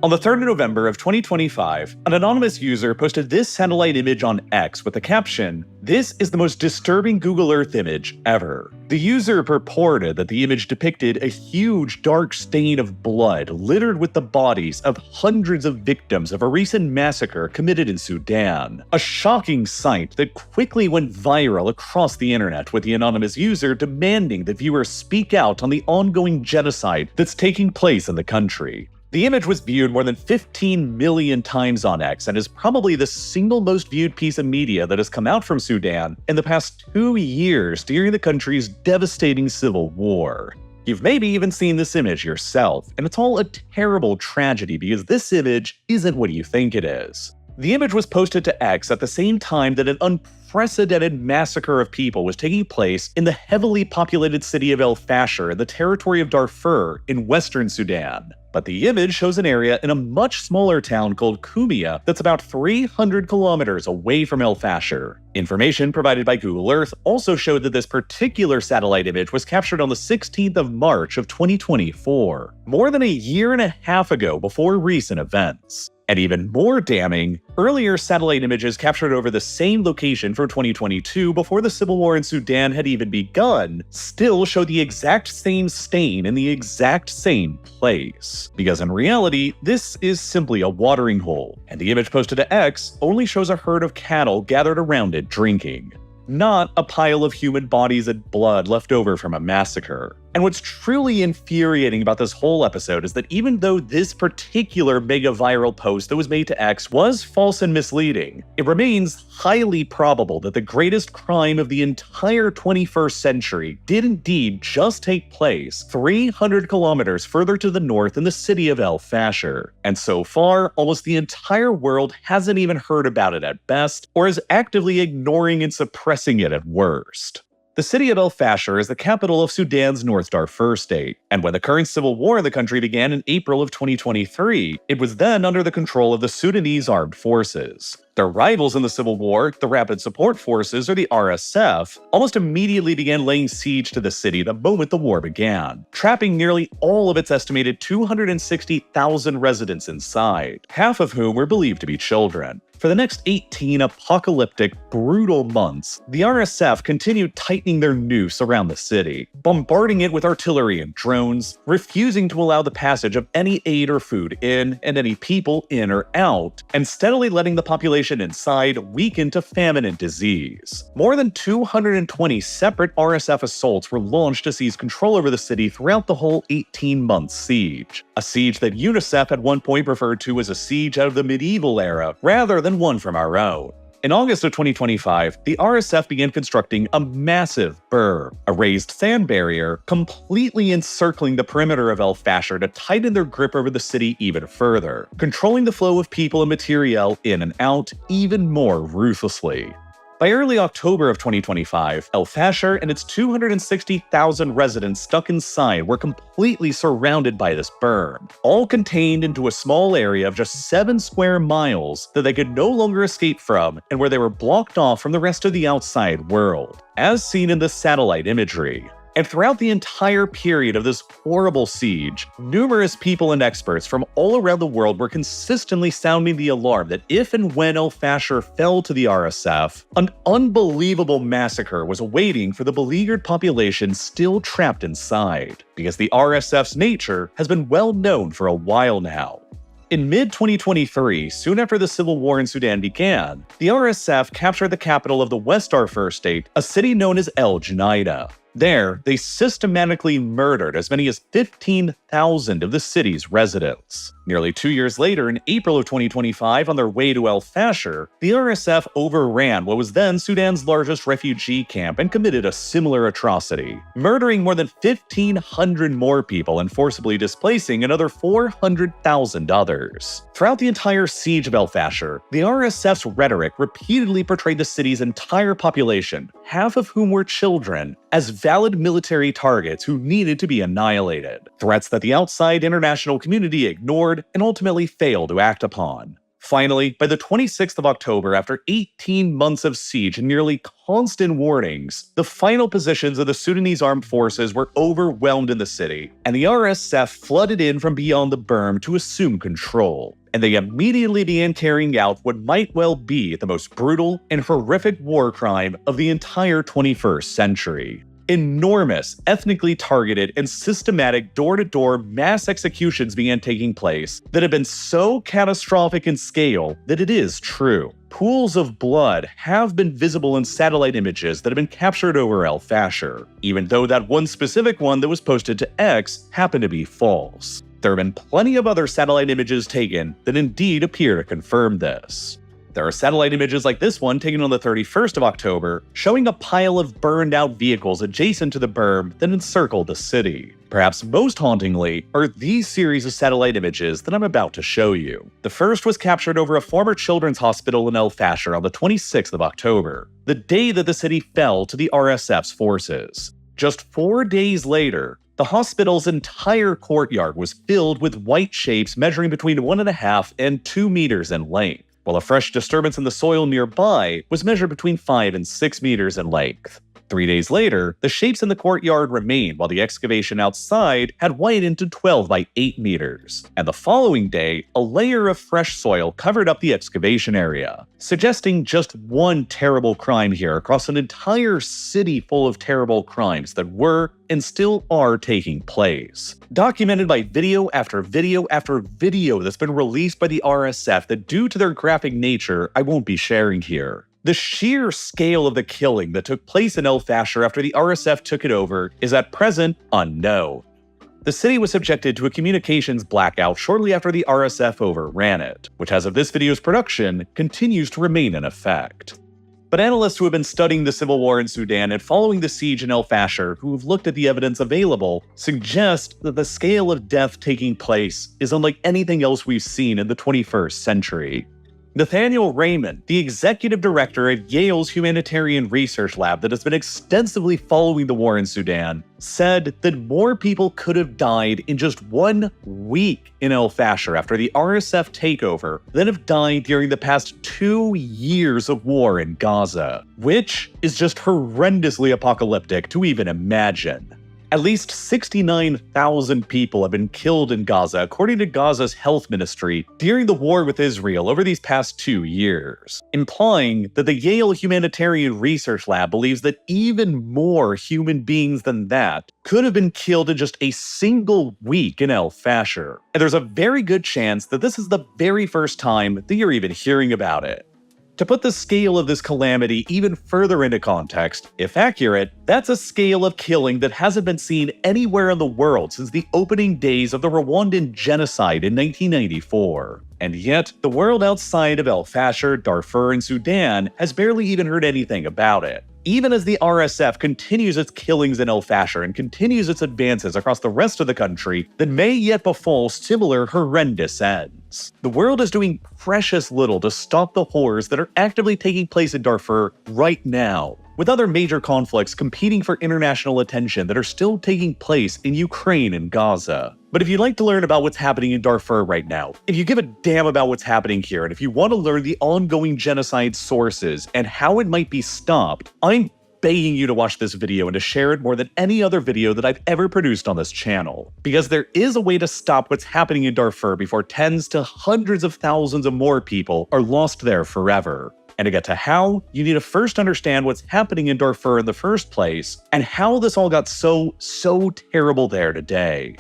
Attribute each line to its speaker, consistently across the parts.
Speaker 1: On the 3rd of November of 2025, an anonymous user posted this satellite image on X with the caption, "This is the most disturbing Google Earth image ever." The user purported that the image depicted a huge dark stain of blood littered with the bodies of hundreds of victims of a recent massacre committed in Sudan. A shocking sight that quickly went viral across the internet, with the anonymous user demanding that viewers speak out on the ongoing genocide that's taking place in the country. The image was viewed more than 15 million times on X and is probably the single most viewed piece of media that has come out from Sudan in the past 2 years during the country's devastating civil war. You've maybe even seen this image yourself, and it's all a terrible tragedy because this image isn't what you think it is. The image was posted to X at the same time that an unprecedented massacre of people was taking place in the heavily populated city of El Fasher in the territory of Darfur in western Sudan. But the image shows an area in a much smaller town called Kumia that's about 300 kilometers away from El Fasher. Information provided by Google Earth also showed that this particular satellite image was captured on the 16th of March of 2024, more than a year and a half ago before recent events. And even more damning, earlier satellite images captured over the same location from 2022 before the civil war in Sudan had even begun still show the exact same stain in the exact same place. Because in reality, this is simply a watering hole, and the image posted to X only shows a herd of cattle gathered around it drinking, not a pile of human bodies and blood left over from a massacre. And what's truly infuriating about this whole episode is that even though this particular mega viral post that was made to X was false and misleading, it remains highly probable that the greatest crime of the entire 21st century did indeed just take place 300 kilometers further to the north in the city of El Fasher. And so far, almost the entire world hasn't even heard about it at best, or is actively ignoring and suppressing it at worst. The city of El Fasher is the capital of Sudan's North Darfur state, and when the current civil war in the country began in April of 2023, it was then under the control of the Sudanese armed forces. Their rivals in the civil war, the Rapid Support Forces, or the RSF, almost immediately began laying siege to the city the moment the war began, trapping nearly all of its estimated 260,000 residents inside, half of whom were believed to be children. For the next 18 apocalyptic, brutal months, the RSF continued tightening their noose around the city, bombarding it with artillery and drones, refusing to allow the passage of any aid or food in and any people in or out, and steadily letting the population inside weaken to famine and disease. More than 220 separate RSF assaults were launched to seize control over the city throughout the whole 18-month siege, a siege that UNICEF at one point referred to as a siege out of the medieval era rather than one from our own. In August of 2025, the RSF began constructing a massive berm, a raised sand barrier, completely encircling the perimeter of El Fasher to tighten their grip over the city even further, controlling the flow of people and materiel in and out even more ruthlessly. By early October of 2025, El Fasher and its 260,000 residents stuck inside were completely surrounded by this berm, all contained into a small area of just 7 square miles that they could no longer escape from and where they were blocked off from the rest of the outside world, as seen in the satellite imagery. And throughout the entire period of this horrible siege, numerous people and experts from all around the world were consistently sounding the alarm that if and when El Fasher fell to the RSF, an unbelievable massacre was awaiting for the beleaguered population still trapped inside, because the RSF's nature has been well known for a while now. In mid-2023, soon after the civil war in Sudan began, the RSF captured the capital of the West Darfur state, a city known as El Junaida. There, they systematically murdered as many as 15,000 of the city's residents. Nearly 2 years later, in April of 2025, on their way to El Fasher, the RSF overran what was then Sudan's largest refugee camp and committed a similar atrocity, murdering more than 1,500 more people and forcibly displacing another 400,000 others. Throughout the entire siege of El Fasher, the RSF's rhetoric repeatedly portrayed the city's entire population, half of whom were children, as valid military targets who needed to be annihilated, threats that the outside international community ignored and ultimately failed to act upon. Finally, by the 26th of October, after 18 months of siege and nearly constant warnings, the final positions of the Sudanese armed forces were overwhelmed in the city, and the RSF flooded in from beyond the berm to assume control. And they immediately began carrying out what might well be the most brutal and horrific war crime of the entire 21st century. Enormous, ethnically targeted, and systematic door-to-door mass executions began taking place that have been so catastrophic in scale that it is true. Pools of blood have been visible in satellite images that have been captured over El Fasher, even though that one specific one that was posted to X happened to be false. There have been plenty of other satellite images taken that indeed appear to confirm this. There are satellite images like this one taken on the 31st of October, showing a pile of burned out vehicles adjacent to the berm that encircle the city. Perhaps most hauntingly are these series of satellite images that I'm about to show you. The first was captured over a former children's hospital in El Fasher on the 26th of October, the day that the city fell to the RSF's forces. Just 4 days later, the hospital's entire courtyard was filled with white shapes measuring between 1.5 and 2 meters in length, while a fresh disturbance in the soil nearby was measured between 5 and 6 meters in length. 3 days later, the shapes in the courtyard remained while the excavation outside had widened to 12 by 8 meters. And the following day, a layer of fresh soil covered up the excavation area, suggesting just one terrible crime here across an entire city full of terrible crimes that were and still are taking place. Documented by video after video after video that's been released by the RSF that, due to their graphic nature, I won't be sharing here. The sheer scale of the killing that took place in El Fasher after the RSF took it over is at present unknown. The city was subjected to a communications blackout shortly after the RSF overran it, which as of this video's production, continues to remain in effect. But analysts who have been studying the civil war in Sudan and following the siege in El Fasher, who have looked at the evidence available, suggest that the scale of death taking place is unlike anything else we've seen in the 21st century. Nathaniel Raymond, the executive director at Yale's Humanitarian Research Lab that has been extensively following the war in Sudan, said that more people could have died in just 1 week in El Fasher after the RSF takeover than have died during the past 2 years of war in Gaza, which is just horrendously apocalyptic to even imagine. At least 69,000 people have been killed in Gaza, according to Gaza's health ministry, during the war with Israel over these past 2 years, implying that the Yale Humanitarian Research Lab believes that even more human beings than that could have been killed in just a single week in El Fasher. And there's a very good chance that this is the very first time that you're even hearing about it. To put the scale of this calamity even further into context, if accurate, that's a scale of killing that hasn't been seen anywhere in the world since the opening days of the Rwandan genocide in 1994. And yet, the world outside of El Fasher, Darfur, and Sudan has barely even heard anything about it. Even as the RSF continues its killings in El Fasher and continues its advances across the rest of the country that may yet befall similar horrendous ends. The world is doing precious little to stop the horrors that are actively taking place in Darfur right now, with other major conflicts competing for international attention that are still taking place in Ukraine and Gaza. But if you'd like to learn about what's happening in Darfur right now, if you give a damn about what's happening here, and if you want to learn the ongoing genocide sources and how it might be stopped, I'm begging you to watch this video and to share it more than any other video that I've ever produced on this channel. Because there is a way to stop what's happening in Darfur before tens to hundreds of thousands of more people are lost there forever. And to get to how, you need to first understand what's happening in Darfur in the first place, and how this all got so terrible there today.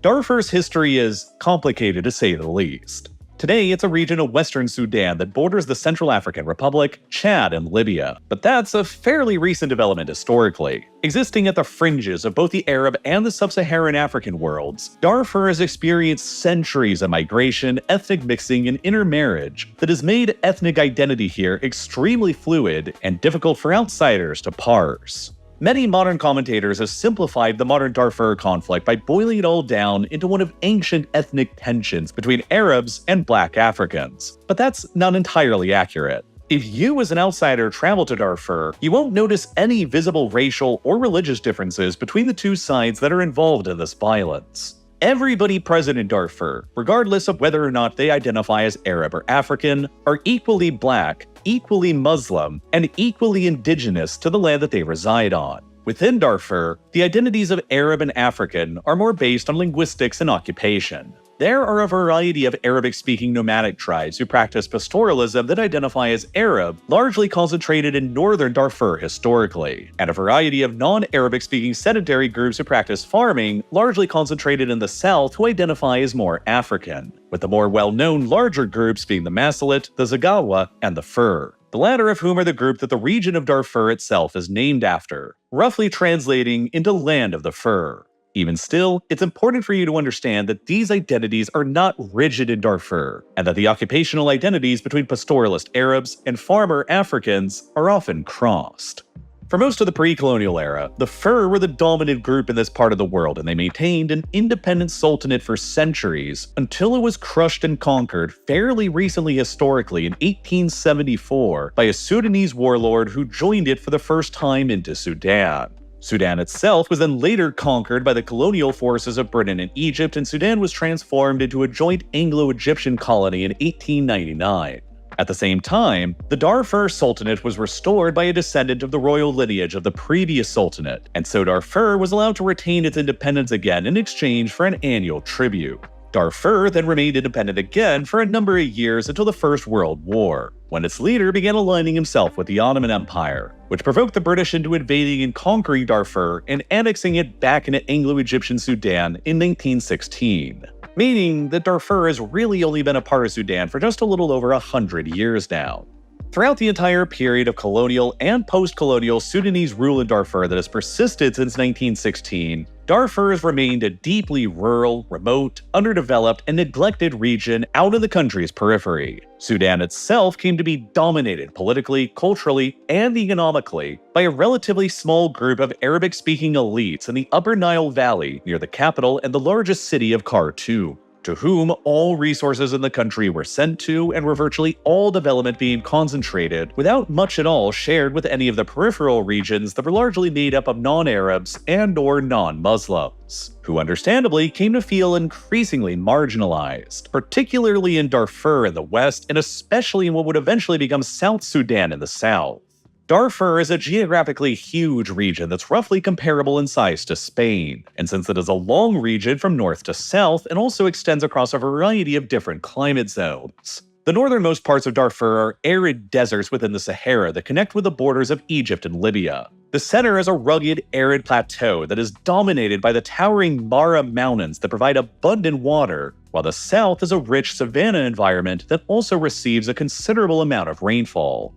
Speaker 1: Darfur's history is complicated to say the least. Today, it's a region of Western Sudan that borders the Central African Republic, Chad, and Libya. But that's a fairly recent development historically. Existing at the fringes of both the Arab and the Sub-Saharan African worlds, Darfur has experienced centuries of migration, ethnic mixing, and intermarriage that has made ethnic identity here extremely fluid and difficult for outsiders to parse. Many modern commentators have simplified the modern Darfur conflict by boiling it all down into one of ancient ethnic tensions between Arabs and Black Africans. But that's not entirely accurate. If you as an outsider travel to Darfur, you won't notice any visible racial or religious differences between the two sides that are involved in this violence. Everybody present in Darfur, regardless of whether or not they identify as Arab or African, are equally black, equally Muslim, and equally indigenous to the land that they reside on. Within Darfur, the identities of Arab and African are more based on linguistics and occupation. There are a variety of Arabic-speaking nomadic tribes who practice pastoralism that identify as Arab, largely concentrated in northern Darfur historically, and a variety of non-Arabic-speaking sedentary groups who practice farming, largely concentrated in the south who identify as more African, with the more well-known larger groups being the Masalit, the Zagawa, and the Fur, the latter of whom are the group that the region of Darfur itself is named after, roughly translating into Land of the Fur. Even still, it's important for you to understand that these identities are not rigid in Darfur, and that the occupational identities between pastoralist Arabs and farmer Africans are often crossed. For most of the pre-colonial era, the Fur were the dominant group in this part of the world, and they maintained an independent sultanate for centuries until it was crushed and conquered fairly recently historically in 1874 by a Sudanese warlord who joined it for the first time into Sudan. Sudan itself was then later conquered by the colonial forces of Britain and Egypt, and Sudan was transformed into a joint Anglo-Egyptian colony in 1899. At the same time, the Darfur Sultanate was restored by a descendant of the royal lineage of the previous sultanate, and so Darfur was allowed to retain its independence again in exchange for an annual tribute. Darfur then remained independent again for a number of years until the First World War, when its leader began aligning himself with the Ottoman Empire, which provoked the British into invading and conquering Darfur and annexing it back into Anglo-Egyptian Sudan in 1916. Meaning that Darfur has really only been a part of Sudan for just a little over 100 years now. Throughout the entire period of colonial and post-colonial Sudanese rule in Darfur that has persisted since 1916, Darfur has remained a deeply rural, remote, underdeveloped, and neglected region out in the country's periphery. Sudan itself came to be dominated politically, culturally, and economically by a relatively small group of Arabic-speaking elites in the Upper Nile Valley near the capital and the largest city of Khartoum, to whom all resources in the country were sent to and where virtually all development being concentrated without much at all shared with any of the peripheral regions that were largely made up of non-Arabs and/or non-Muslims, who understandably came to feel increasingly marginalized, particularly in Darfur in the west and especially in what would eventually become South Sudan in the south. Darfur is a geographically huge region that's roughly comparable in size to Spain, and since it is a long region from north to south, it also extends across a variety of different climate zones. The northernmost parts of Darfur are arid deserts within the Sahara that connect with the borders of Egypt and Libya. The center is a rugged, arid plateau that is dominated by the towering Mara Mountains that provide abundant water, while the south is a rich savanna environment that also receives a considerable amount of rainfall.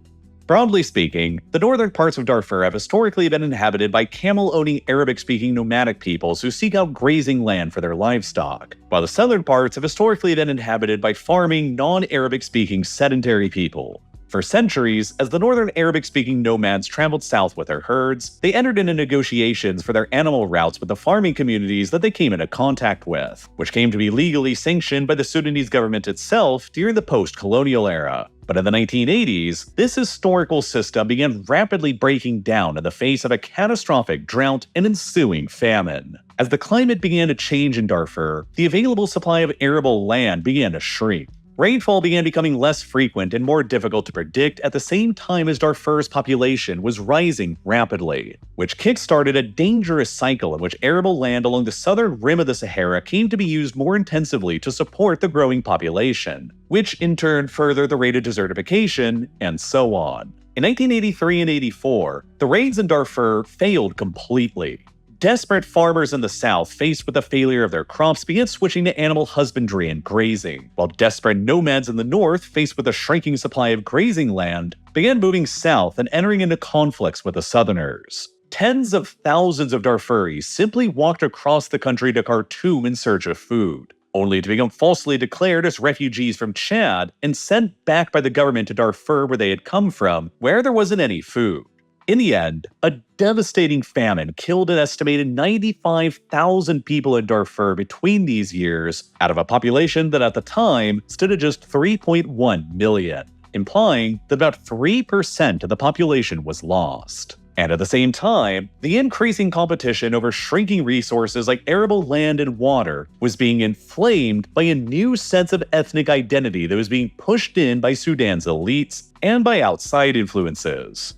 Speaker 1: Broadly speaking, the northern parts of Darfur have historically been inhabited by camel-owning Arabic-speaking nomadic peoples who seek out grazing land for their livestock, while the southern parts have historically been inhabited by farming, non-Arabic-speaking sedentary people. For centuries, as the northern Arabic-speaking nomads traveled south with their herds, they entered into negotiations for their animal routes with the farming communities that they came into contact with, which came to be legally sanctioned by the Sudanese government itself during the post-colonial era. But in the 1980s, this historical system began rapidly breaking down in the face of a catastrophic drought and ensuing famine. As the climate began to change in Darfur, the available supply of arable land began to shrink. Rainfall began becoming less frequent and more difficult to predict at the same time as Darfur's population was rising rapidly, which kickstarted a dangerous cycle in which arable land along the southern rim of the Sahara came to be used more intensively to support the growing population, which in turn furthered the rate of desertification, and so on. In 1983 and 84, the rains in Darfur failed completely. Desperate farmers in the south, faced with the failure of their crops, began switching to animal husbandry and grazing, while desperate nomads in the north, faced with a shrinking supply of grazing land, began moving south and entering into conflicts with the southerners. Tens of thousands of Darfuris simply walked across the country to Khartoum in search of food, only to become falsely declared as refugees from Chad and sent back by the government to Darfur where they had come from, where there wasn't any food. In the end, a devastating famine killed an estimated 95,000 people in Darfur between these years, out of a population that at the time stood at just 3.1 million, implying that about 3% of the population was lost. And at the same time, the increasing competition over shrinking resources like arable land and water was being inflamed by a new sense of ethnic identity that was being pushed in by Sudan's elites and by outside influences.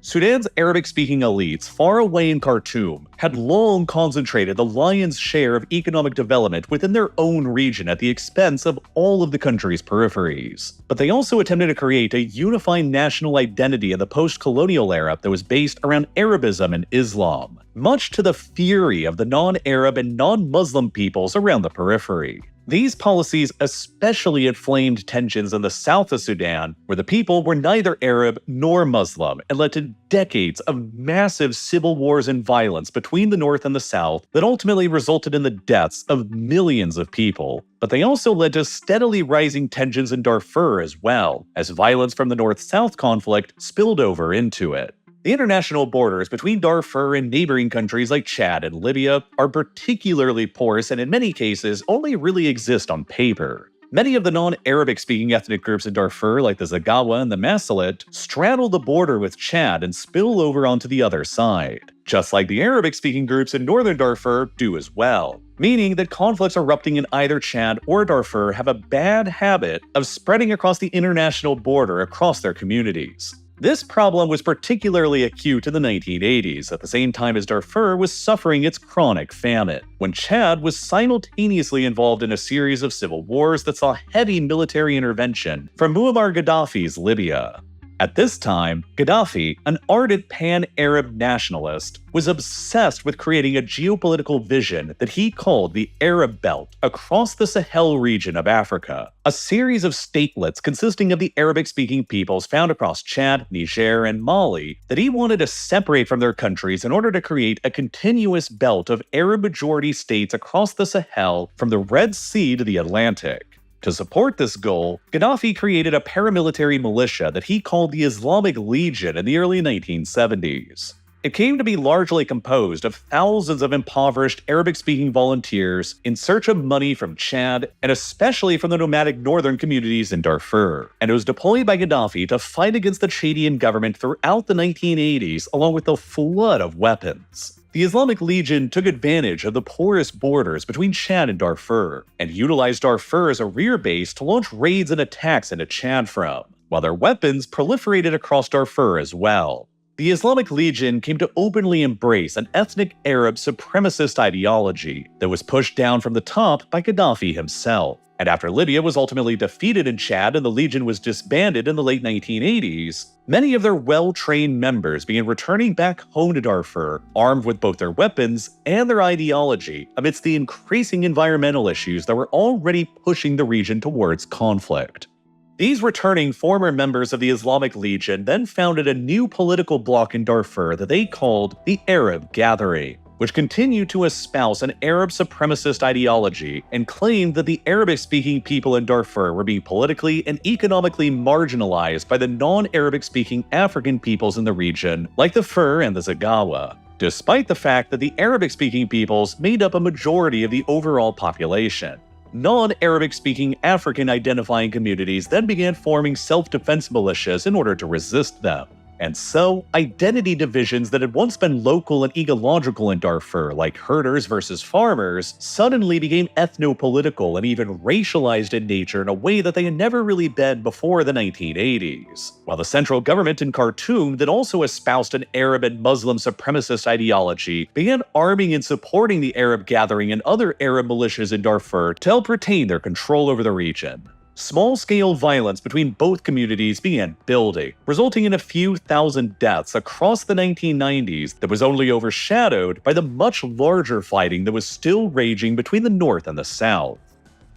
Speaker 1: Sudan's Arabic-speaking elites far away in Khartoum had long concentrated the lion's share of economic development within their own region at the expense of all of the country's peripheries. But they also attempted to create a unifying national identity in the post-colonial era that was based around Arabism and Islam, much to the fury of the non-Arab and non-Muslim peoples around the periphery. These policies especially inflamed tensions in the south of Sudan, where the people were neither Arab nor Muslim, and led to decades of massive civil wars and violence between the north and the south that ultimately resulted in the deaths of millions of people. But they also led to steadily rising tensions in Darfur as well, as violence from the north-south conflict spilled over into it. The international borders between Darfur and neighboring countries like Chad and Libya are particularly porous and in many cases only really exist on paper. Many of the non-Arabic speaking ethnic groups in Darfur, like the Zaghawa and the Masalit, straddle the border with Chad and spill over onto the other side, just like the Arabic-speaking groups in northern Darfur do as well, meaning that conflicts erupting in either Chad or Darfur have a bad habit of spreading across the international border across their communities. This problem was particularly acute in the 1980s, at the same time as Darfur was suffering its chronic famine, when Chad was simultaneously involved in a series of civil wars that saw heavy military intervention from Muammar Gaddafi's Libya. At this time, Gaddafi, an ardent pan-Arab nationalist, was obsessed with creating a geopolitical vision that he called the Arab Belt across the Sahel region of Africa, a series of statelets consisting of the Arabic-speaking peoples found across Chad, Niger, and Mali that he wanted to separate from their countries in order to create a continuous belt of Arab-majority states across the Sahel from the Red Sea to the Atlantic. To support this goal, Gaddafi created a paramilitary militia that he called the Islamic Legion in the early 1970s. It came to be largely composed of thousands of impoverished Arabic-speaking volunteers in search of money from Chad and especially from the nomadic northern communities in Darfur, and it was deployed by Gaddafi to fight against the Chadian government throughout the 1980s along with a flood of weapons. The Islamic Legion took advantage of the porous borders between Chad and Darfur, and utilized Darfur as a rear base to launch raids and attacks into Chad from, while their weapons proliferated across Darfur as well. The Islamic Legion came to openly embrace an ethnic Arab supremacist ideology that was pushed down from the top by Gaddafi himself. And after Libya was ultimately defeated in Chad and the Legion was disbanded in the late 1980s, many of their well-trained members began returning back home to Darfur, armed with both their weapons and their ideology amidst the increasing environmental issues that were already pushing the region towards conflict. These returning former members of the Islamic Legion then founded a new political bloc in Darfur that they called the Arab Gathering, which continued to espouse an Arab supremacist ideology and claimed that the Arabic-speaking people in Darfur were being politically and economically marginalized by the non-Arabic-speaking African peoples in the region, like the Fur and the Zaghawa, despite the fact that the Arabic-speaking peoples made up a majority of the overall population. Non-Arabic-speaking African-identifying communities then began forming self-defense militias in order to resist them. And so, identity divisions that had once been local and ecological in Darfur, like herders versus farmers, suddenly became ethno-political and even racialized in nature in a way that they had never really been before the 1980s. While the central government in Khartoum that also espoused an Arab and Muslim supremacist ideology began arming and supporting the Arab Gathering and other Arab militias in Darfur to help retain their control over the region. Small-scale violence between both communities began building, resulting in a few thousand deaths across the 1990s that was only overshadowed by the much larger fighting that was still raging between the North and the South.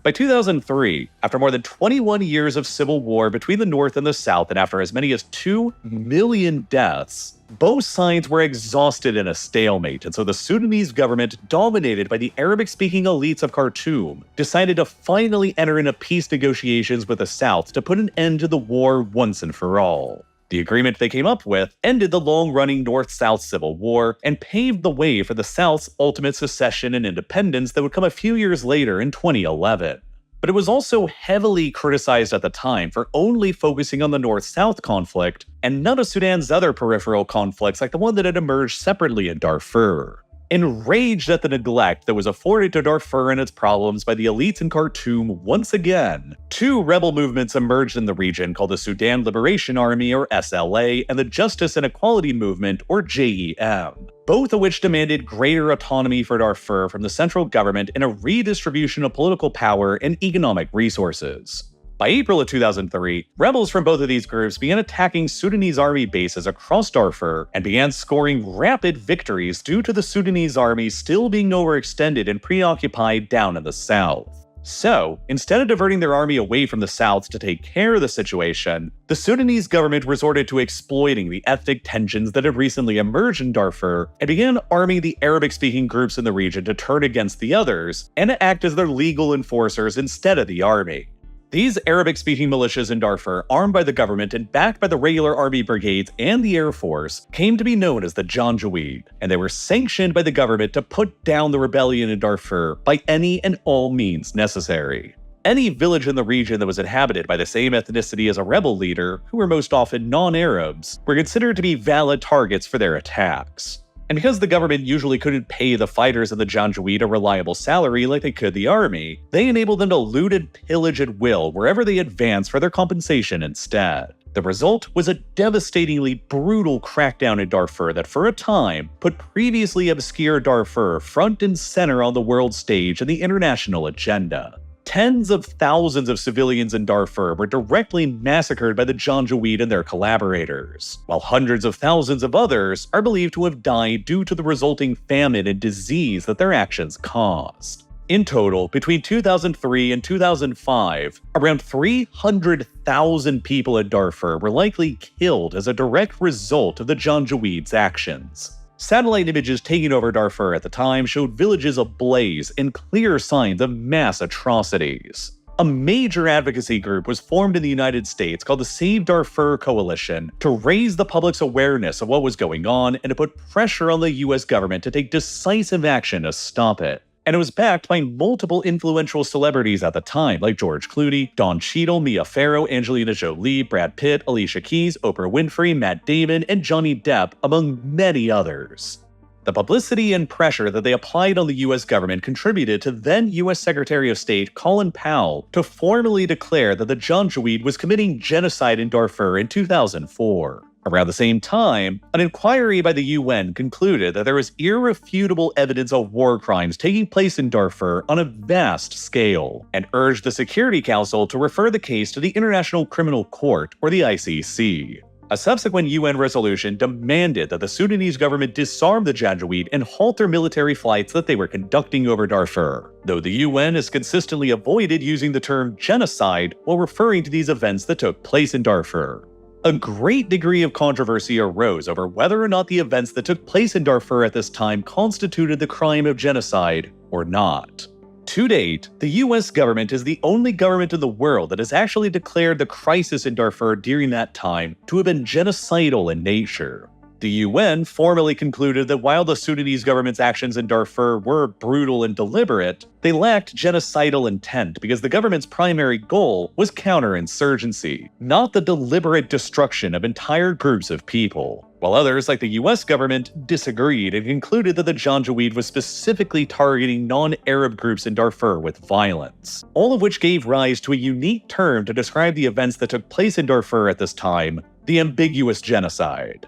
Speaker 1: By 2003, after more than 21 years of civil war between the North and the South and after as many as 2 million deaths, both sides were exhausted in a stalemate, and so the Sudanese government, dominated by the Arabic-speaking elites of Khartoum, decided to finally enter into peace negotiations with the South to put an end to the war once and for all. The agreement they came up with ended the long-running North-South Civil War and paved the way for the South's ultimate secession and independence that would come a few years later in 2011. But but it was also heavily criticized at the time for only focusing on the North-South conflict and none of Sudan's other peripheral conflicts like the one that had emerged separately in Darfur. Enraged at the neglect that was afforded to Darfur and its problems by the elites in Khartoum once again, two rebel movements emerged in the region called the Sudan Liberation Army, or SLA, and the Justice and Equality Movement, or JEM, both of which demanded greater autonomy for Darfur from the central government and a redistribution of political power and economic resources. By April of 2003, rebels from both of these groups began attacking Sudanese army bases across Darfur and began scoring rapid victories due to the Sudanese army still being overextended and preoccupied down in the south. So, instead of diverting their army away from the south to take care of the situation, the Sudanese government resorted to exploiting the ethnic tensions that had recently emerged in Darfur and began arming the Arabic-speaking groups in the region to turn against the others and to act as their legal enforcers instead of the army. These Arabic-speaking militias in Darfur, armed by the government and backed by the regular army brigades and the Air Force, came to be known as the Janjaweed, and they were sanctioned by the government to put down the rebellion in Darfur by any and all means necessary. Any village in the region that was inhabited by the same ethnicity as a rebel leader, who were most often non-Arabs, were considered to be valid targets for their attacks. And because the government usually couldn't pay the fighters in the Janjaweed a reliable salary like they could the army, they enabled them to loot and pillage at will wherever they advanced for their compensation instead. The result was a devastatingly brutal crackdown in Darfur that for a time put previously obscure Darfur front and center on the world stage and the international agenda. Tens of thousands of civilians in Darfur were directly massacred by the Janjaweed and their collaborators, while hundreds of thousands of others are believed to have died due to the resulting famine and disease that their actions caused. In total, between 2003 and 2005, around 300,000 people in Darfur were likely killed as a direct result of the Janjaweed's actions. Satellite images taking over Darfur at the time showed villages ablaze and clear signs of mass atrocities. A major advocacy group was formed in the United States called the Save Darfur Coalition to raise the public's awareness of what was going on and to put pressure on the US government to take decisive action to stop it. And it was backed by multiple influential celebrities at the time, like George Clooney, Don Cheadle, Mia Farrow, Angelina Jolie, Brad Pitt, Alicia Keys, Oprah Winfrey, Matt Damon, and Johnny Depp, among many others. The publicity and pressure that they applied on the US government contributed to then US Secretary of State Colin Powell to formally declare that the Janjaweed was committing genocide in Darfur in 2004. Around the same time, an inquiry by the UN concluded that there was irrefutable evidence of war crimes taking place in Darfur on a vast scale, and urged the Security Council to refer the case to the International Criminal Court, or the ICC. A subsequent UN resolution demanded that the Sudanese government disarm the Janjaweed and halt their military flights that they were conducting over Darfur, though the UN has consistently avoided using the term genocide while referring to these events that took place in Darfur. A great degree of controversy arose over whether or not the events that took place in Darfur at this time constituted the crime of genocide or not. To date, the US government is the only government in the world that has actually declared the crisis in Darfur during that time to have been genocidal in nature. The UN formally concluded that while the Sudanese government's actions in Darfur were brutal and deliberate, they lacked genocidal intent because the government's primary goal was counterinsurgency, not the deliberate destruction of entire groups of people. While others, like the US government, disagreed and concluded that the Janjaweed was specifically targeting non-Arab groups in Darfur with violence, all of which gave rise to a unique term to describe the events that took place in Darfur at this time: the ambiguous genocide.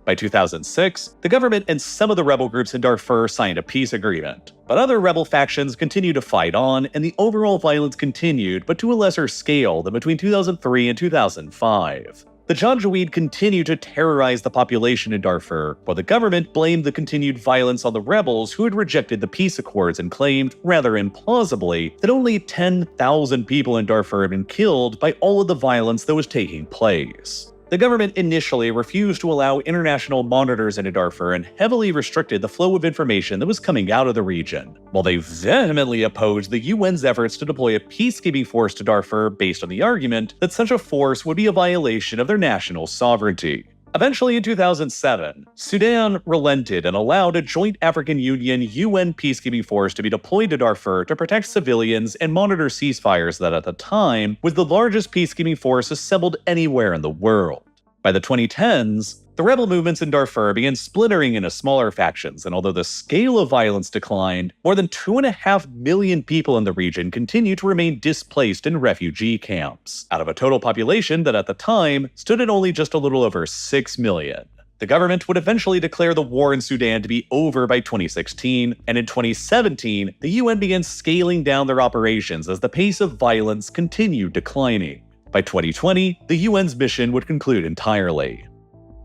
Speaker 1: By 2006, the government and some of the rebel groups in Darfur signed a peace agreement, but other rebel factions continued to fight on, and the overall violence continued, but to a lesser scale than between 2003 and 2005. The Janjaweed continued to terrorize the population in Darfur, while the government blamed the continued violence on the rebels who had rejected the peace accords and claimed, rather implausibly, that only 10,000 people in Darfur had been killed by all of the violence that was taking place. The government initially refused to allow international monitors into Darfur and heavily restricted the flow of information that was coming out of the region, while they vehemently opposed the UN's efforts to deploy a peacekeeping force to Darfur based on the argument that such a force would be a violation of their national sovereignty. Eventually, in 2007, Sudan relented and allowed a joint African Union UN peacekeeping force to be deployed to Darfur to protect civilians and monitor ceasefires that at the time was the largest peacekeeping force assembled anywhere in the world. By the 2010s, the rebel movements in Darfur began splintering into smaller factions, and although the scale of violence declined, more than 2.5 million people in the region continue to remain displaced in refugee camps, out of a total population that at the time stood at only just a little over 6 million. The government would eventually declare the war in Sudan to be over by 2016, and in 2017, the UN began scaling down their operations as the pace of violence continued declining. By 2020, the UN's mission would conclude entirely.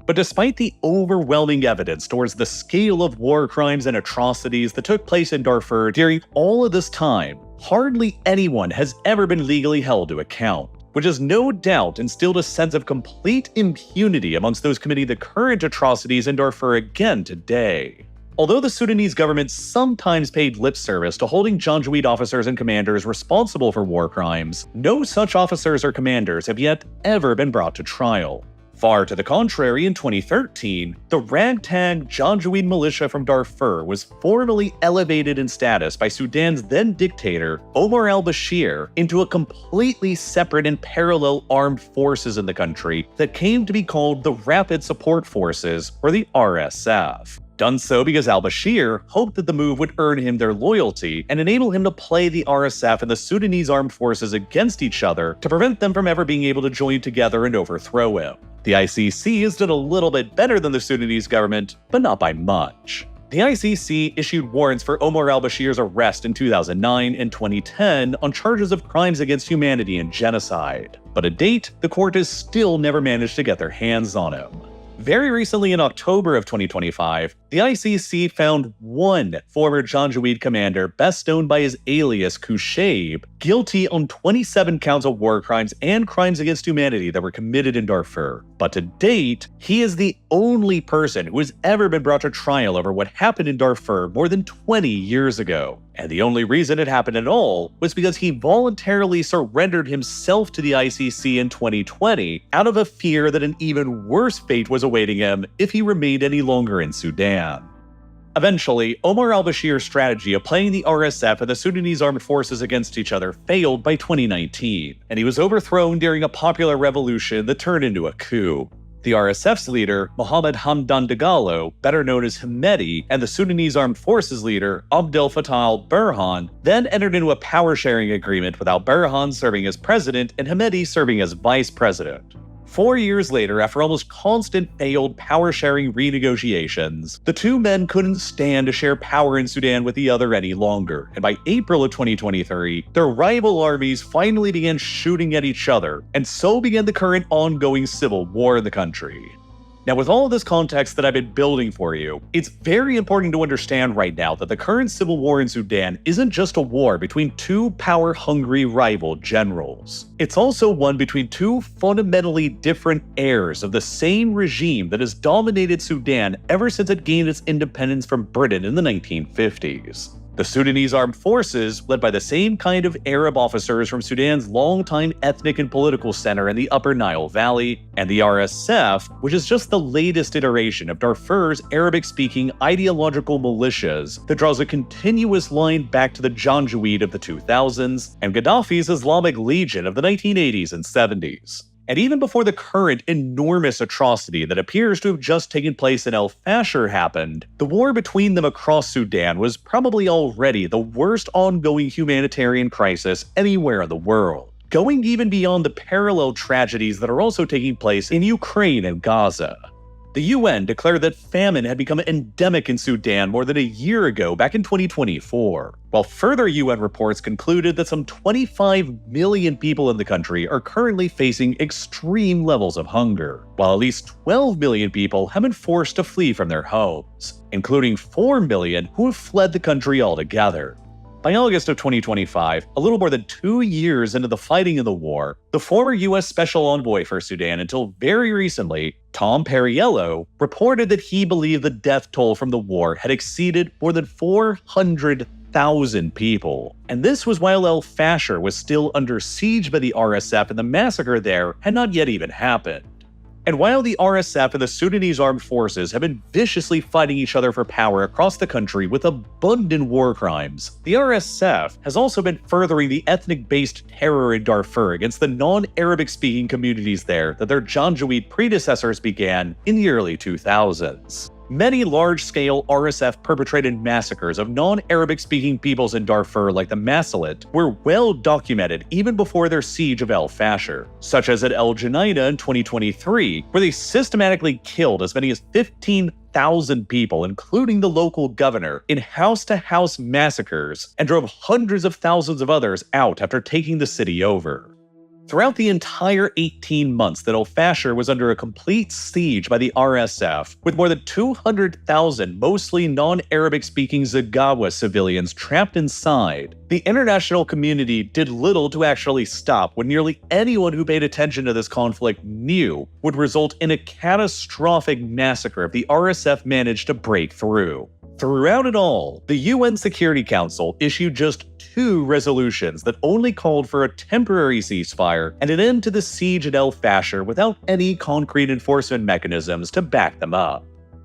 Speaker 1: But despite the overwhelming evidence towards the scale of war crimes and atrocities that took place in Darfur during all of this time, hardly anyone has ever been legally held to account, which has no doubt instilled a sense of complete impunity amongst those committing the current atrocities in Darfur again today. Although the Sudanese government sometimes paid lip service to holding Janjaweed officers and commanders responsible for war crimes, no such officers or commanders have yet ever been brought to trial. Far to the contrary, in 2013, the ragtag Janjaweed militia from Darfur was formally elevated in status by Sudan's then-dictator, Omar al-Bashir, into a completely separate and parallel armed forces in the country that came to be called the Rapid Support Forces, or the RSF. Done so because al-Bashir hoped that the move would earn him their loyalty and enable him to play the RSF and the Sudanese armed forces against each other to prevent them from ever being able to join together and overthrow him. The ICC has done a little bit better than the Sudanese government, but not by much. The ICC issued warrants for Omar al-Bashir's arrest in 2009 and 2010 on charges of crimes against humanity and genocide. But to date, the court has still never managed to get their hands on him. Very recently, in October of 2025, the ICC found one former Janjaweed commander, best known by his alias Kushaib, guilty on 27 counts of war crimes and crimes against humanity that were committed in Darfur. But to date, he is the only person who has ever been brought to trial over what happened in Darfur more than 20 years ago. And the only reason it happened at all was because he voluntarily surrendered himself to the ICC in 2020 out of a fear that an even worse fate was awaiting him if he remained any longer in Sudan. Eventually, Omar al-Bashir's strategy of playing the RSF and the Sudanese armed forces against each other failed by 2019, and he was overthrown during a popular revolution that turned into a coup. The RSF's leader, Mohammed Hamdan Dagalo, better known as Hemedti, and the Sudanese Armed Forces leader, Abdel Fattah al-Burhan, then entered into a power-sharing agreement with al-Burhan serving as president and Hemedti serving as vice president. 4 years later, after almost constant failed power-sharing renegotiations, the two men couldn't stand to share power in Sudan with the other any longer, and by April of 2023, their rival armies finally began shooting at each other, and so began the current ongoing civil war in the country. Now, with all of this context that I've been building for you, it's very important to understand right now that the current civil war in Sudan isn't just a war between two power-hungry rival generals. It's also one between two fundamentally different heirs of the same regime that has dominated Sudan ever since it gained its independence from Britain in the 1950s. The Sudanese armed forces, led by the same kind of Arab officers from Sudan's longtime ethnic and political center in the Upper Nile Valley, and the RSF, which is just the latest iteration of Darfur's Arabic-speaking ideological militias that draws a continuous line back to the Janjaweed of the 2000s and Gaddafi's Islamic Legion of the 1980s and 70s. And even before the current enormous atrocity that appears to have just taken place in El Fasher happened, the war between them across Sudan was probably already the worst ongoing humanitarian crisis anywhere in the world, going even beyond the parallel tragedies that are also taking place in Ukraine and Gaza. The UN declared that famine had become endemic in Sudan more than a year ago, back in 2024, while further UN reports concluded that some 25 million people in the country are currently facing extreme levels of hunger, while at least 12 million people have been forced to flee from their homes, including 4 million who have fled the country altogether. By August of 2025, a little more than 2 years into the fighting of the war, the former U.S. Special Envoy for Sudan until very recently, Tom Perriello, reported that he believed the death toll from the war had exceeded more than 400,000 people. And this was while El Fasher was still under siege by the RSF and the massacre there had not yet even happened. And while the RSF and the Sudanese armed forces have been viciously fighting each other for power across the country with abundant war crimes, the RSF has also been furthering the ethnic-based terror in Darfur against the non-Arabic speaking communities there that their Janjaweed predecessors began in the early 2000s. Many large-scale RSF perpetrated massacres of non-Arabic speaking peoples in Darfur like the Masalit were well documented even before their siege of El Fasher, such as at El Junaida in 2023, where they systematically killed as many as 15,000 people, including the local governor, in house-to-house massacres and drove hundreds of thousands of others out after taking the city over. Throughout the entire 18 months that El Fasher was under a complete siege by the RSF, with more than 200,000 mostly non-Arabic speaking Zaghawa civilians trapped inside, the international community did little to actually stop what nearly anyone who paid attention to this conflict knew would result in a catastrophic massacre if the RSF managed to break through. Throughout it all, the UN Security Council issued just 2 resolutions that only called for a temporary ceasefire and an end to the siege at El Fasher without any concrete enforcement mechanisms to back them up.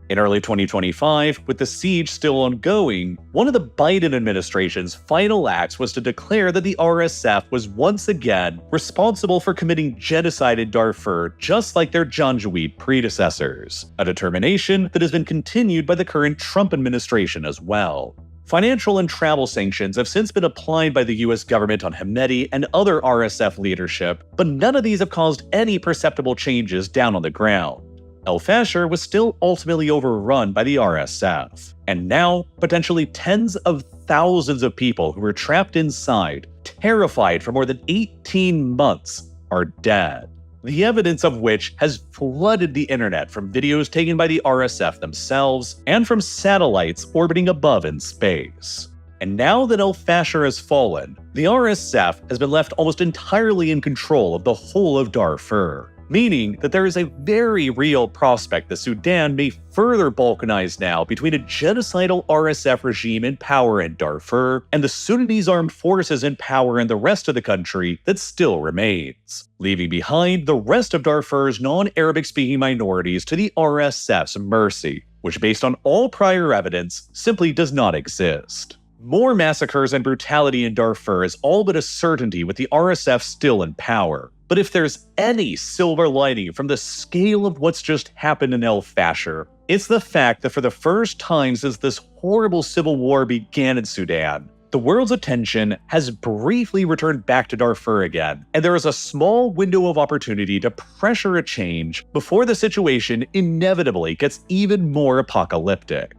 Speaker 1: In early 2025, with the siege still ongoing, one of the Biden administration's final acts was to declare that the RSF was once again responsible for committing genocide in Darfur, just like their Janjaweed predecessors, a determination that has been continued by the current Trump administration as well. Financial and travel sanctions have since been applied by the US government on Hemedti and other RSF leadership, but none of these have caused any perceptible changes down on the ground. El Fasher was still ultimately overrun by the RSF, and now potentially tens of thousands of people who were trapped inside, terrified for more than 18 months, are dead. The evidence of which has flooded the internet from videos taken by the RSF themselves and from satellites orbiting above in space. And now that El Fasher has fallen, the RSF has been left almost entirely in control of the whole of Darfur, meaning that there is a very real prospect that Sudan may further balkanize now between a genocidal RSF regime in power in Darfur and the Sudanese armed forces in power in the rest of the country that still remains, leaving behind the rest of Darfur's non-Arabic speaking minorities to the RSF's mercy, which based on all prior evidence simply does not exist. More massacres and brutality in Darfur is all but a certainty with the RSF still in power. But if there's any silver lining from the scale of what's just happened in El Fasher, it's the fact that for the first time since this horrible civil war began in Sudan, the world's attention has briefly returned back to Darfur again, and there is a small window of opportunity to pressure a change before the situation inevitably gets even more apocalyptic.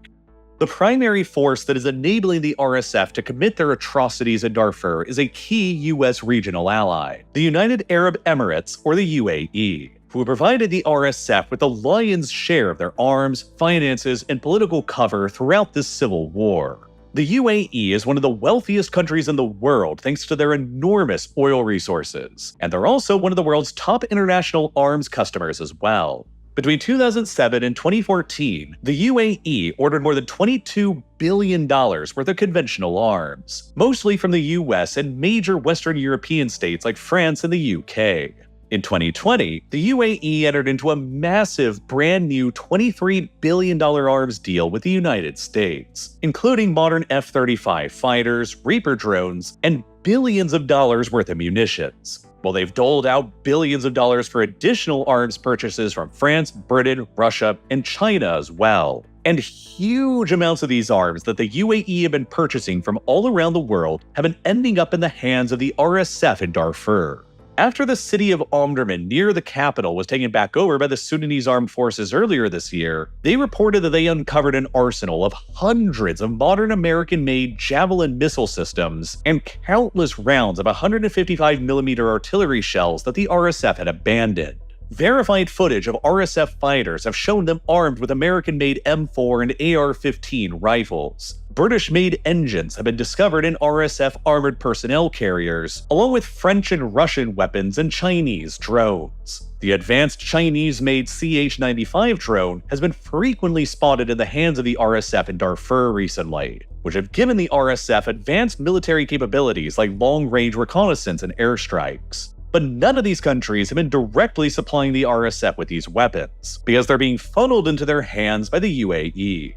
Speaker 1: The primary force that is enabling the RSF to commit their atrocities in Darfur is a key US regional ally, the United Arab Emirates, or the UAE, who provided the RSF with the lion's share of their arms, finances, and political cover throughout this civil war. The UAE is one of the wealthiest countries in the world thanks to their enormous oil resources, and they're also one of the world's top international arms customers as well. Between 2007 and 2014, the UAE ordered more than $22 billion worth of conventional arms, mostly from the US and major Western European states like France and the UK. In 2020, the UAE entered into a massive brand new $23 billion arms deal with the United States, including modern F-35 fighters, Reaper drones, and billions of dollars worth of munitions. While they've doled out billions of dollars for additional arms purchases from France, Britain, Russia, and China as well. And huge amounts of these arms that the UAE have been purchasing from all around the world have been ending up in the hands of the RSF in Darfur. After the city of Omdurman near the capital was taken back over by the Sudanese armed forces earlier this year, they reported that they uncovered an arsenal of hundreds of modern American-made Javelin missile systems and countless rounds of 155mm artillery shells that the RSF had abandoned. Verified footage of RSF fighters have shown them armed with American-made M4 and AR-15 rifles. British-made engines have been discovered in RSF armored personnel carriers, along with French and Russian weapons and Chinese drones. The advanced Chinese-made CH-95 drone has been frequently spotted in the hands of the RSF in Darfur recently, which have given the RSF advanced military capabilities like long-range reconnaissance and airstrikes. But none of these countries have been directly supplying the RSF with these weapons, because they're being funneled into their hands by the UAE.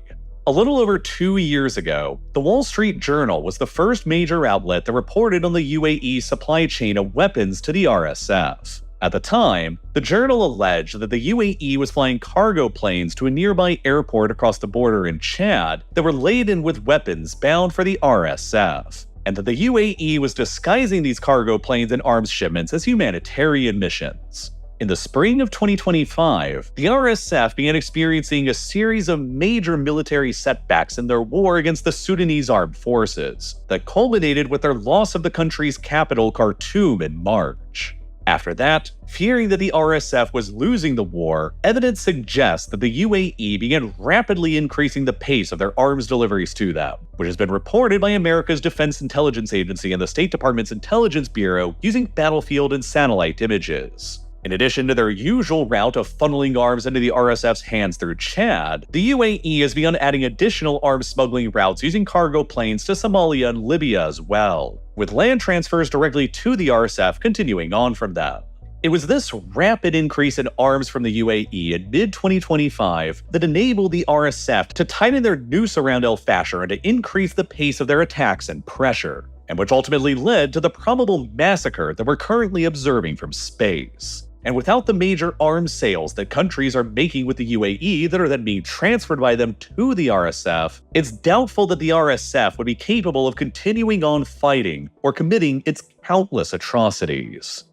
Speaker 1: A little over 2 years ago, the Wall Street Journal was the first major outlet that reported on the UAE supply chain of weapons to the RSF. At the time, the journal alleged that the UAE was flying cargo planes to a nearby airport across the border in Chad that were laden with weapons bound for the RSF, and that the UAE was disguising these cargo planes and arms shipments as humanitarian missions. In the spring of 2025, the RSF began experiencing a series of major military setbacks in their war against the Sudanese armed forces that culminated with their loss of the country's capital, Khartoum, in March. After that, fearing that the RSF was losing the war, evidence suggests that the UAE began rapidly increasing the pace of their arms deliveries to them, which has been reported by America's Defense Intelligence Agency and the State Department's Intelligence Bureau using battlefield and satellite images. In addition to their usual route of funneling arms into the RSF's hands through Chad, the UAE has begun adding additional arms smuggling routes using cargo planes to Somalia and Libya as well, with land transfers directly to the RSF continuing on from them. It was this rapid increase in arms from the UAE in mid-2025 that enabled the RSF to tighten their noose around El Fasher and to increase the pace of their attacks and pressure, and which ultimately led to the probable massacre that we're currently observing from space. And without the major arms sales that countries are making with the UAE that are then being transferred by them to the RSF, it's doubtful that the RSF would be capable of continuing on fighting or committing its countless atrocities.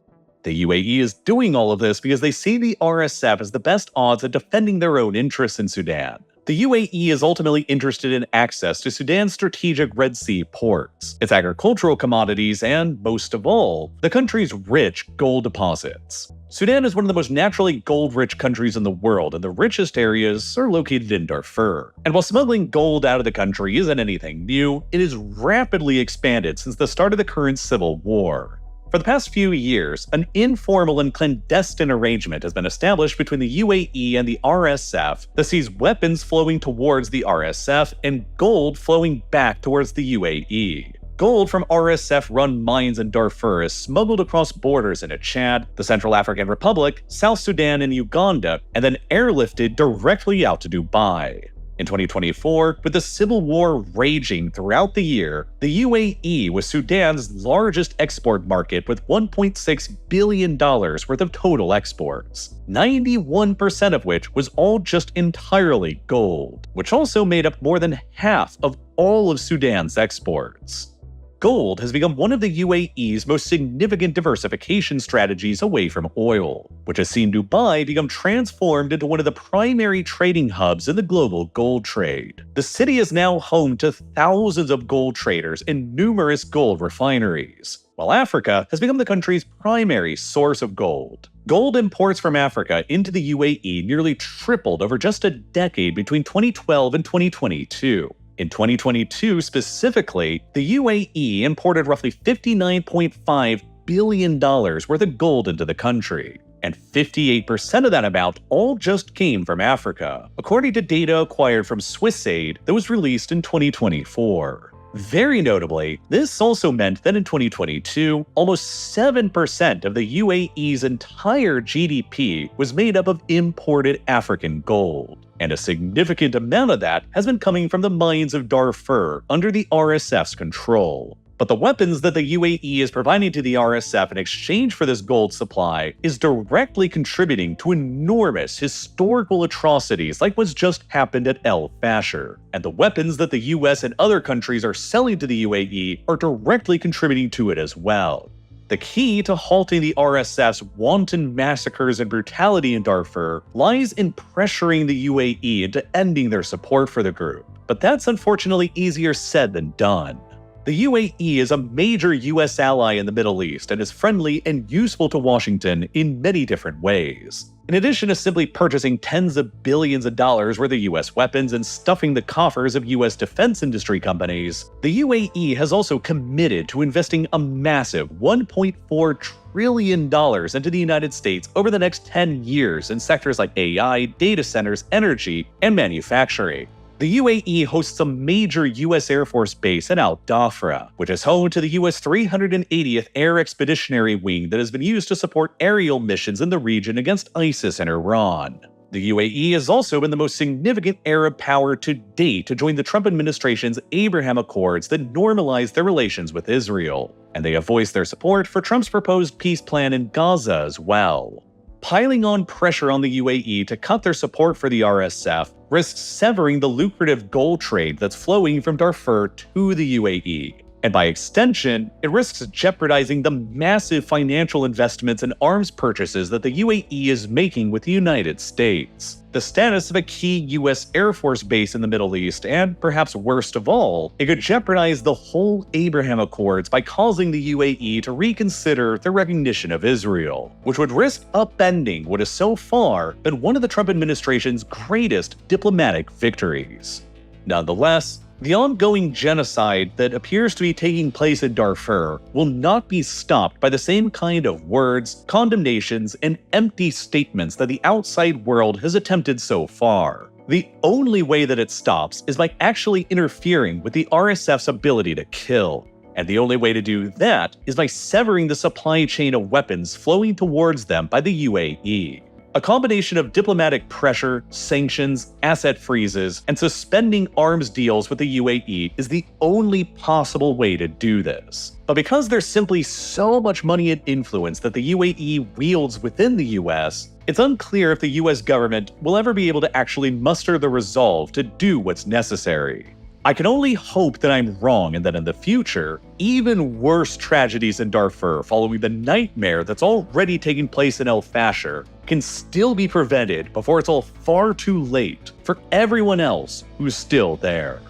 Speaker 1: The UAE is doing all of this because they see the RSF as the best odds at defending their own interests in Sudan. The UAE is ultimately interested in access to Sudan's strategic Red Sea ports, its agricultural commodities, and, most of all, the country's rich gold deposits. Sudan is one of the most naturally gold-rich countries in the world, and the richest areas are located in Darfur. And while smuggling gold out of the country isn't anything new, it has rapidly expanded since the start of the current civil war. For the past few years, an informal and clandestine arrangement has been established between the UAE and the RSF that sees weapons flowing towards the RSF and gold flowing back towards the UAE. Gold from RSF-run mines in Darfur is smuggled across borders into Chad, the Central African Republic, South Sudan, and Uganda, and then airlifted directly out to Dubai. In 2024, with the civil war raging throughout the year, the UAE was Sudan's largest export market with $1.6 billion worth of total exports, 91% of which was all just entirely gold, which also made up more than half of all of Sudan's exports. Gold has become one of the UAE's most significant diversification strategies away from oil, which has seen Dubai become transformed into one of the primary trading hubs in the global gold trade. The city is now home to thousands of gold traders and numerous gold refineries, while Africa has become the country's primary source of gold. Gold imports from Africa into the UAE nearly tripled over just a decade between 2012 and 2022. In 2022 specifically, the UAE imported roughly $59.5 billion worth of gold into the country, and 58% of that amount all just came from Africa, according to data acquired from Swissaid that was released in 2024. Very notably, this also meant that in 2022, almost 7% of the UAE's entire GDP was made up of imported African gold, and a significant amount of that has been coming from the mines of Darfur under the RSF's control. But the weapons that the UAE is providing to the RSF in exchange for this gold supply is directly contributing to enormous historical atrocities like what's just happened at El Fasher. And the weapons that the US and other countries are selling to the UAE are directly contributing to it as well. The key to halting the RSF's wanton massacres and brutality in Darfur lies in pressuring the UAE into ending their support for the group. But that's unfortunately easier said than done. The UAE is a major US ally in the Middle East and is friendly and useful to Washington in many different ways. In addition to simply purchasing tens of billions of dollars worth of US weapons and stuffing the coffers of US defense industry companies, the UAE has also committed to investing a massive $1.4 trillion into the United States over the next 10 years in sectors like AI, data centers, energy, and manufacturing. The UAE hosts a major US Air Force base at Al Dhafra, which is home to the US 380th Air Expeditionary Wing that has been used to support aerial missions in the region against ISIS and Iran. The UAE has also been the most significant Arab power to date to join the Trump administration's Abraham Accords that normalize their relations with Israel, and they have voiced their support for Trump's proposed peace plan in Gaza as well. Piling on pressure on the UAE to cut their support for the RSF risks severing the lucrative gold trade that's flowing from Darfur to the UAE. And by extension, it risks jeopardizing the massive financial investments and arms purchases that the UAE is making with the United States. The status of a key US Air Force base in the Middle East, and perhaps worst of all, it could jeopardize the whole Abraham Accords by causing the UAE to reconsider their recognition of Israel, which would risk upending what has so far been one of the Trump administration's greatest diplomatic victories. Nonetheless, the ongoing genocide that appears to be taking place in Darfur will not be stopped by the same kind of words, condemnations, and empty statements that the outside world has attempted so far. The only way that it stops is by actually interfering with the RSF's ability to kill. And the only way to do that is by severing the supply chain of weapons flowing towards them by the UAE. A combination of diplomatic pressure, sanctions, asset freezes, and suspending arms deals with the UAE is the only possible way to do this. But because there's simply so much money and influence that the UAE wields within the US, it's unclear if the US government will ever be able to actually muster the resolve to do what's necessary. I can only hope that I'm wrong and that in the future, even worse tragedies in Darfur following the nightmare that's already taking place in El Fasher can still be prevented before it's all far too late for everyone else who's still there.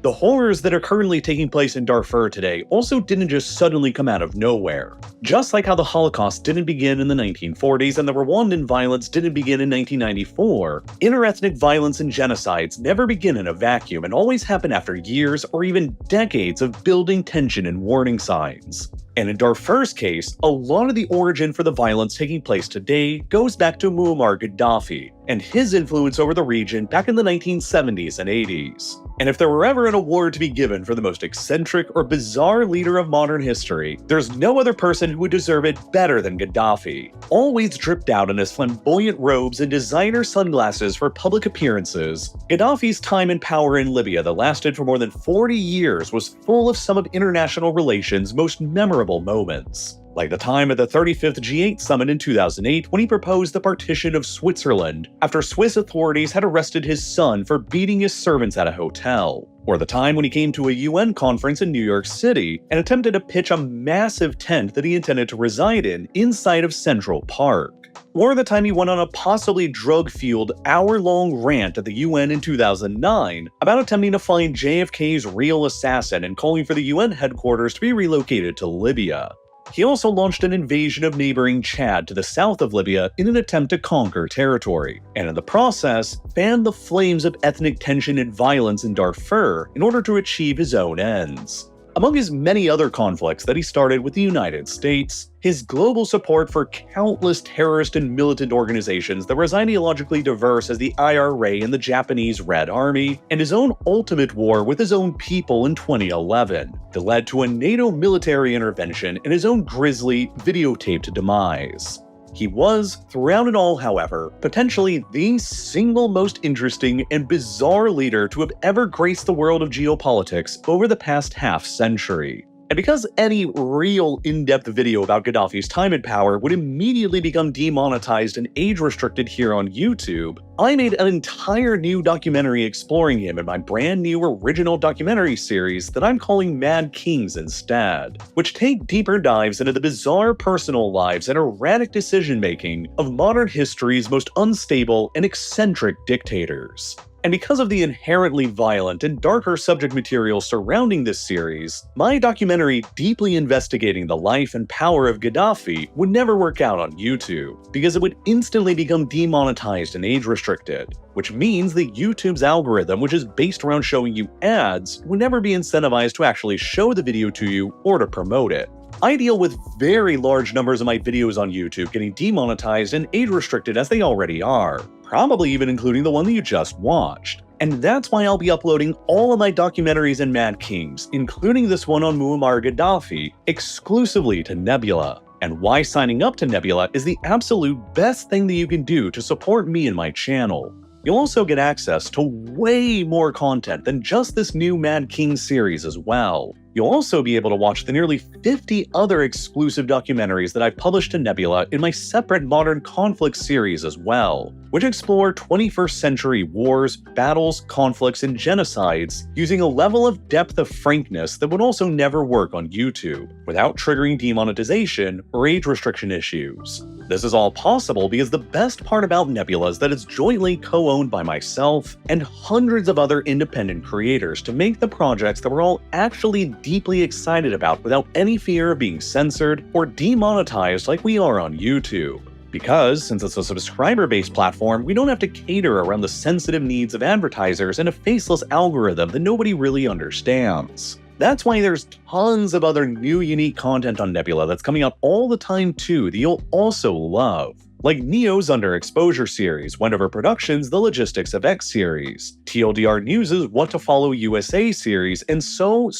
Speaker 1: The horrors that are currently taking place in Darfur today also didn't just suddenly come out of nowhere. Just like how the Holocaust didn't begin in the 1940s and the Rwandan violence didn't begin in 1994, interethnic violence and genocides never begin in a vacuum and always happen after years or even decades of building tension and warning signs. And in Darfur's case, a lot of the origin for the violence taking place today goes back to Muammar Gaddafi and his influence over the region back in the 1970s and 80s. And if there were ever an award to be given for the most eccentric or bizarre leader of modern history, there's no other person who would deserve it better than Gaddafi. Always dripped out in his flamboyant robes and designer sunglasses for public appearances, Gaddafi's time in power in Libya that lasted for more than 40 years was full of some of international relations' most memorable moments. Like the time at the 35th G8 summit in 2008 when he proposed the partition of Switzerland after Swiss authorities had arrested his son for beating his servants at a hotel. Or the time when he came to a UN conference in New York City and attempted to pitch a massive tent that he intended to reside in inside of Central Park. Or the time he went on a possibly drug-fueled hour-long rant at the UN in 2009 about attempting to find JFK's real assassin and calling for the UN headquarters to be relocated to Libya. He also launched an invasion of neighboring Chad to the south of Libya in an attempt to conquer territory, and in the process, fanned the flames of ethnic tension and violence in Darfur in order to achieve his own ends. Among his many other conflicts that he started with the United States, his global support for countless terrorist and militant organizations that were as ideologically diverse as the IRA and the Japanese Red Army, and his own ultimate war with his own people in 2011 that led to a NATO military intervention and his own grisly, videotaped demise. He was, throughout it all, however, potentially the single most interesting and bizarre leader to have ever graced the world of geopolitics over the past half-century. And because any real in-depth video about Gaddafi's time in power would immediately become demonetized and age-restricted here on YouTube, I made an entire new documentary exploring him in my brand new original documentary series that I'm calling Mad Kings instead, which take deeper dives into the bizarre personal lives and erratic decision-making of modern history's most unstable and eccentric dictators. And because of the inherently violent and darker subject material surrounding this series, my documentary deeply investigating the life and power of Gaddafi would never work out on YouTube, because it would instantly become demonetized and age-restricted, which means that YouTube's algorithm, which is based around showing you ads, would never be incentivized to actually show the video to you or to promote it. I deal with very large numbers of my videos on YouTube getting demonetized and age-restricted as they already are, probably even including the one that you just watched. And that's why I'll be uploading all of my documentaries and Mad Kings, including this one on Muammar Gaddafi, exclusively to Nebula. And why signing up to Nebula is the absolute best thing that you can do to support me and my channel. You'll also get access to way more content than just this new Mad King series as well. You'll also be able to watch the nearly 50 other exclusive documentaries that I've published to Nebula in my separate Modern Conflicts series as well, which explore 21st century wars, battles, conflicts, and genocides using a level of depth of frankness that would also never work on YouTube, without triggering demonetization or age restriction issues. This is all possible because the best part about Nebula is that it's jointly co-owned by myself and hundreds of other independent creators to make the projects that we're all actually deeply excited about without any fear of being censored or demonetized like we are on YouTube. Because, since it's a subscriber-based platform, we don't have to cater around the sensitive needs of advertisers and a faceless algorithm that nobody really understands. That's why there's tons of other new unique content on Nebula that's coming out all the time too that you'll also love. Like Neo's Underexposure series, Wendover Productions' The Logistics of X series, TLDR News' What to Follow USA series, and so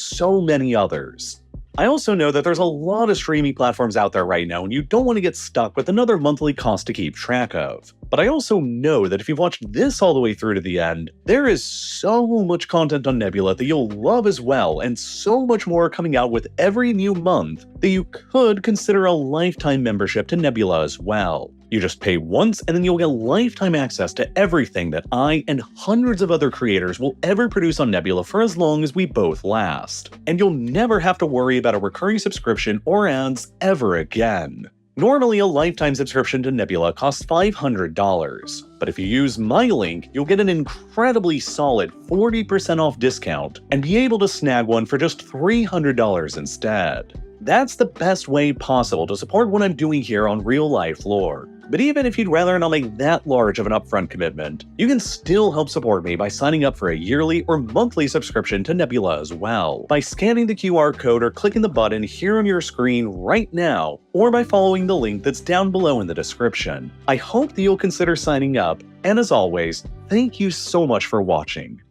Speaker 1: many others. I also know that there's a lot of streaming platforms out there right now and you don't want to get stuck with another monthly cost to keep track of. But I also know that if you've watched this all the way through to the end, there is so much content on Nebula that you'll love as well, and so much more coming out with every new month that you could consider a lifetime membership to Nebula as well. You just pay once and then you'll get lifetime access to everything that I and hundreds of other creators will ever produce on Nebula for as long as we both last. And you'll never have to worry about a recurring subscription or ads ever again. Normally, a lifetime subscription to Nebula costs $500, but if you use my link, you'll get an incredibly solid 40% off discount and be able to snag one for just $300 instead. That's the best way possible to support what I'm doing here on Real Life Lore. But even if you'd rather not make that large of an upfront commitment, you can still help support me by signing up for a yearly or monthly subscription to Nebula as well, by scanning the QR code or clicking the button here on your screen right now, or by following the link that's down below in the description. I hope that you'll consider signing up, and as always, thank you so much for watching.